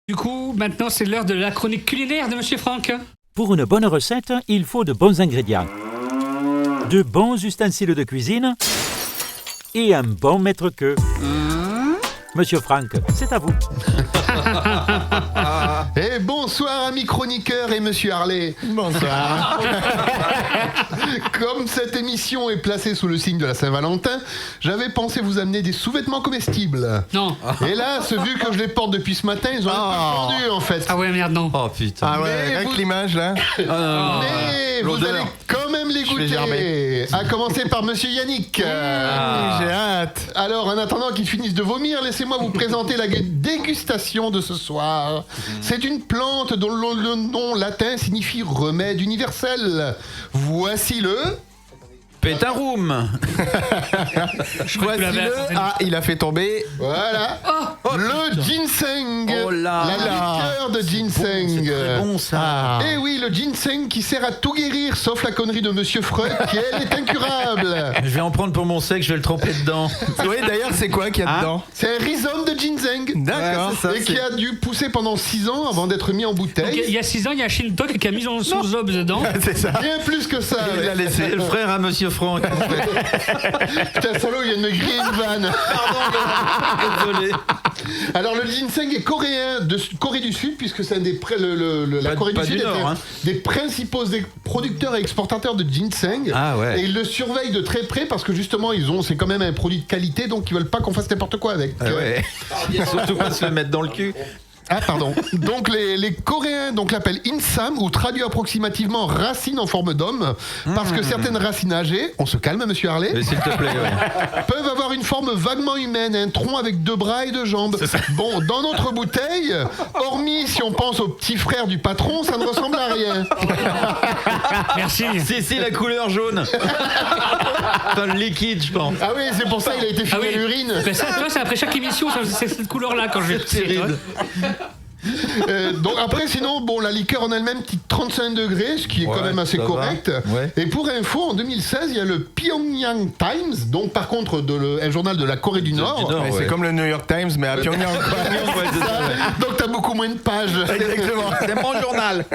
Du coup, maintenant c'est l'heure de la chronique culinaire de Monsieur Franck. Pour une bonne recette, il faut de bons ingrédients, de bons ustensiles de cuisine et un bon maître-queux. Monsieur Franck, c'est à vous. Et bonsoir amis chroniqueurs et Monsieur Harley. Bonsoir. Comme cette émission est placée sous le signe de la Saint-Valentin, j'avais pensé vous amener des sous-vêtements comestibles. Non. Hélas, vu que je les porte depuis ce matin, ils ont un peu fondu en fait. Ah ouais, merde, non. Oh putain. Ah ouais, Mais avec vous- l'image là. Mais vous l'odeur. allez quand même les vais gerber. goûter. À commencer par Monsieur Yannick. J'ai hâte. Alors, en attendant qu'ils finissent de vomir, laissez-moi vous présenter la dégustation de ce soir. C'est une plante dont le nom latin signifie remède universel. Voici le... Pétaroum. Je crois que tu l'avais Voici-le. raconté. Ah, il a fait tomber. Voilà. Le ginseng. Oh là la là. liqueur de ginseng. C'est très bon ça. Eh oui, le ginseng qui sert à tout guérir, sauf la connerie de Monsieur Freud, qui elle est incurable. Je vais en prendre pour mon sec, je vais le tremper dedans. Oui, d'ailleurs, c'est quoi qu'il y a dedans? C'est un rhizome de ginseng. D'accord. Ouais, c'est ça, Et qui a dû pousser pendant 6 ans avant d'être mis en Donc, bouteille. il y a 6 ans, il y a Shintok qui a mis son zob dedans. C'est ça. Bien plus que ça. Il ouais. l'a laissé. C'est le frère à Monsieur Franck. Putain, salaud, il vient de me griller une vanne. Désolé. Alors, le ginseng est coréen, de Corée du Sud, puisque c'est un des la Pas- Corée pas du Sud du est Nord, un hein. des principaux producteurs et exportateurs de ginseng. Ah ouais. Et ils le surveillent de très près parce que justement, c'est quand même un produit de qualité, donc ils veulent pas qu'on fasse n'importe quoi avec. Ah ouais. Surtout pas se le mettre dans le cul. Ah pardon. Donc les Coréens l'appellent insam ou traduit approximativement racine en forme d'homme parce que certaines racines âgées, on se calme Monsieur Harley, S'il te plaît, ouais. peuvent avoir une forme vaguement humaine, un tronc avec 2 bras et 2 jambes. Bon, dans notre bouteille, hormis si on pense au petit frère du patron, ça ne ressemble à rien. Merci. Si, la couleur jaune. Enfin, le liquide, je pense. Ah oui, c'est pour ça qu'il a été Ah filé oui. à l'urine. Ben ça, toi, c'est après chaque émission, c'est cette couleur-là quand je vais Terrible. Donc après, sinon, bon, la liqueur en elle-même, petite 35 degrés, ce qui est quand Ouais, même assez ça va. correct. Ouais. Et pour info, en 2016, il y a le Pyongyang Times, donc par contre, un journal de la Corée du Nord. Nord. Ouais, ouais. C'est comme le New York Times, mais à Pyongyang. Ouais, c'est ça, ouais. Donc t'as beaucoup moins de pages. Exactement. C'est mon journal.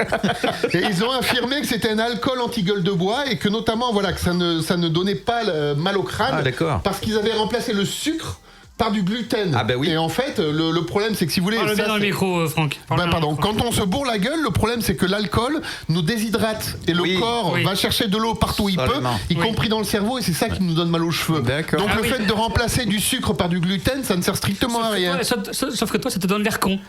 Et ils ont affirmé que c'était un alcool anti-gueule de bois et que notamment, voilà, que ça ne donnait pas mal au crâne. Ah, d'accord. Parce qu'ils avaient remplacé le sucre par du gluten. Ah, bah oui. Et en fait, le problème, c'est que si vous voulez... Parle ça, bien dans le c'est- micro, Franck. Parle Ben, bien dans pardon, le micro. quand on se bourre la gueule, le problème c'est que l'alcool nous déshydrate et le Oui. corps Oui. va chercher de l'eau partout où il peut, Absolument. y Oui. compris dans le cerveau, et c'est ça qui nous donne mal aux cheveux. D'accord. Donc Ah le oui. fait de remplacer du sucre par du gluten, ça ne sert strictement à rien. Ouais, sauf que toi, ça te donne l'air con.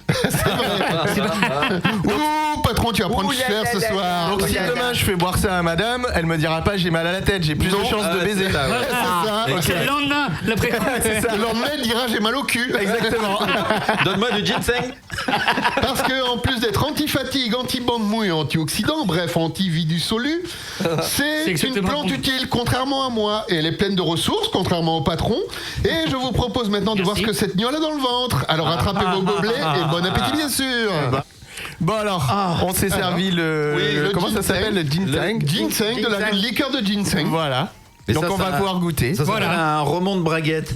Ouh, patron, tu vas prendre cher ce soir. Donc si demain je fais boire ça à madame, elle me dira pas j'ai mal à la tête, j'ai plus de chances de baiser. c'est ça, ouais. Ah, ça. c'est le lendemain, l'après. Le lendemain, elle dira j'ai mal au cul. Exactement. Donne-moi du ginseng. Parce que en plus d'être anti-fatigue, anti-bande mouille, anti-oxydant, bref, anti-vie du solu, c'est une exactement plante bon. utile, contrairement à moi. Et elle est pleine de ressources, contrairement au patron. Et je vous propose maintenant de voir ce Merci. que cette gnôle a dans le ventre. Alors attrapez vos gobelets et bon appétit bien sûr. Bon alors, on s'est servi le comment ça ginseng. s'appelle, le ginseng. Ginseng, de la liqueur de ginseng. Voilà. Et Donc ça, on va ça- pouvoir goûter. Ça Voilà. s'appelle un remont de braguette.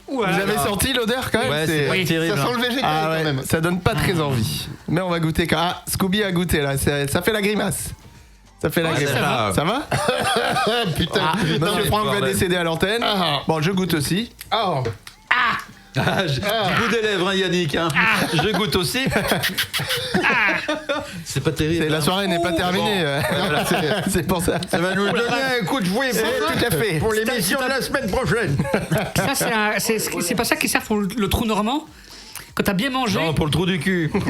Vous avez senti l'odeur quand même? Ouais, c'est Oui. terrible. Ça sent le végétal Ah quand ouais, même. ça donne pas très envie. Mais on va goûter quand. Ah, Scooby a goûté là, ça fait la grimace. Ça fait la Ouais, grimace. ça va. Ça va? Ah, putain. Monsieur Franck va bordel. décéder à l'antenne. Ah. Bon, je goûte aussi. Oh. Du bout des lèvres, hein, Yannick. Hein. Je goûte aussi. C'est pas terrible. La soirée n'est pas terminée. Voilà, c'est- C'est pour ça. Ça va nous donner un coup de fouet Tout à fait. pour l'émission de la semaine prochaine. Ça, c'est pas ça qui sert pour le trou normand. Quand t'as bien mangé. Non, pour le trou du cul. Non,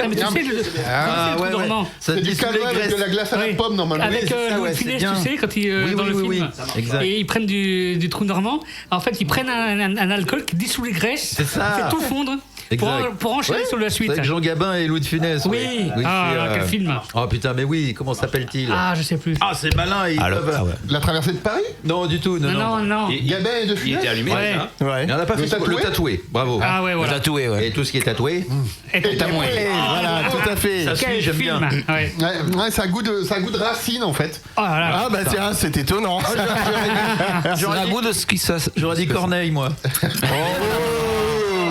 mais tu sais, le trou normand. Ça C'est du dissout les calva avec de la graisses. glace à la Oui. pomme normalement. Avec c'est ça, Louis ouais, de c'est Funès, bien. tu sais, quand il Oui, dans oui, le oui, film. oui. Exact. Et ils prennent du trou normand. En fait, ils prennent un alcool qui dissout les graisses. C'est ça. Fait tout fondre. Exact. Pour enchaîner sur la C'est suite. avec Jean Gabin et Louis de Funès. Oui. Oui, Ah, c'est, quel film. Oh putain, mais oui, comment s'appelle-t-il? Ah, je sais plus. Ah, c'est malin. Ils peuvent- La traversée de Paris. Non, du tout. Non. Gabin et de Il Funès. était allumé, Ouais. hein. Ouais. Il n'y en a pas Le fait tatoué le tatoué. Bravo. Ah ouais, voilà. Tatoué, ouais. Et tout ce qui est tatoué. Et tamoué. Voilà, tout à fait. Ça Quel suit, j'aime film. bien. Ouais. Ouais, ça a goût de racine en fait. Oh là là. Ah bah tiens, c'est étonnant. C'est un goût de ce qui ça. J'aurais dit Corneille, moi. Oh,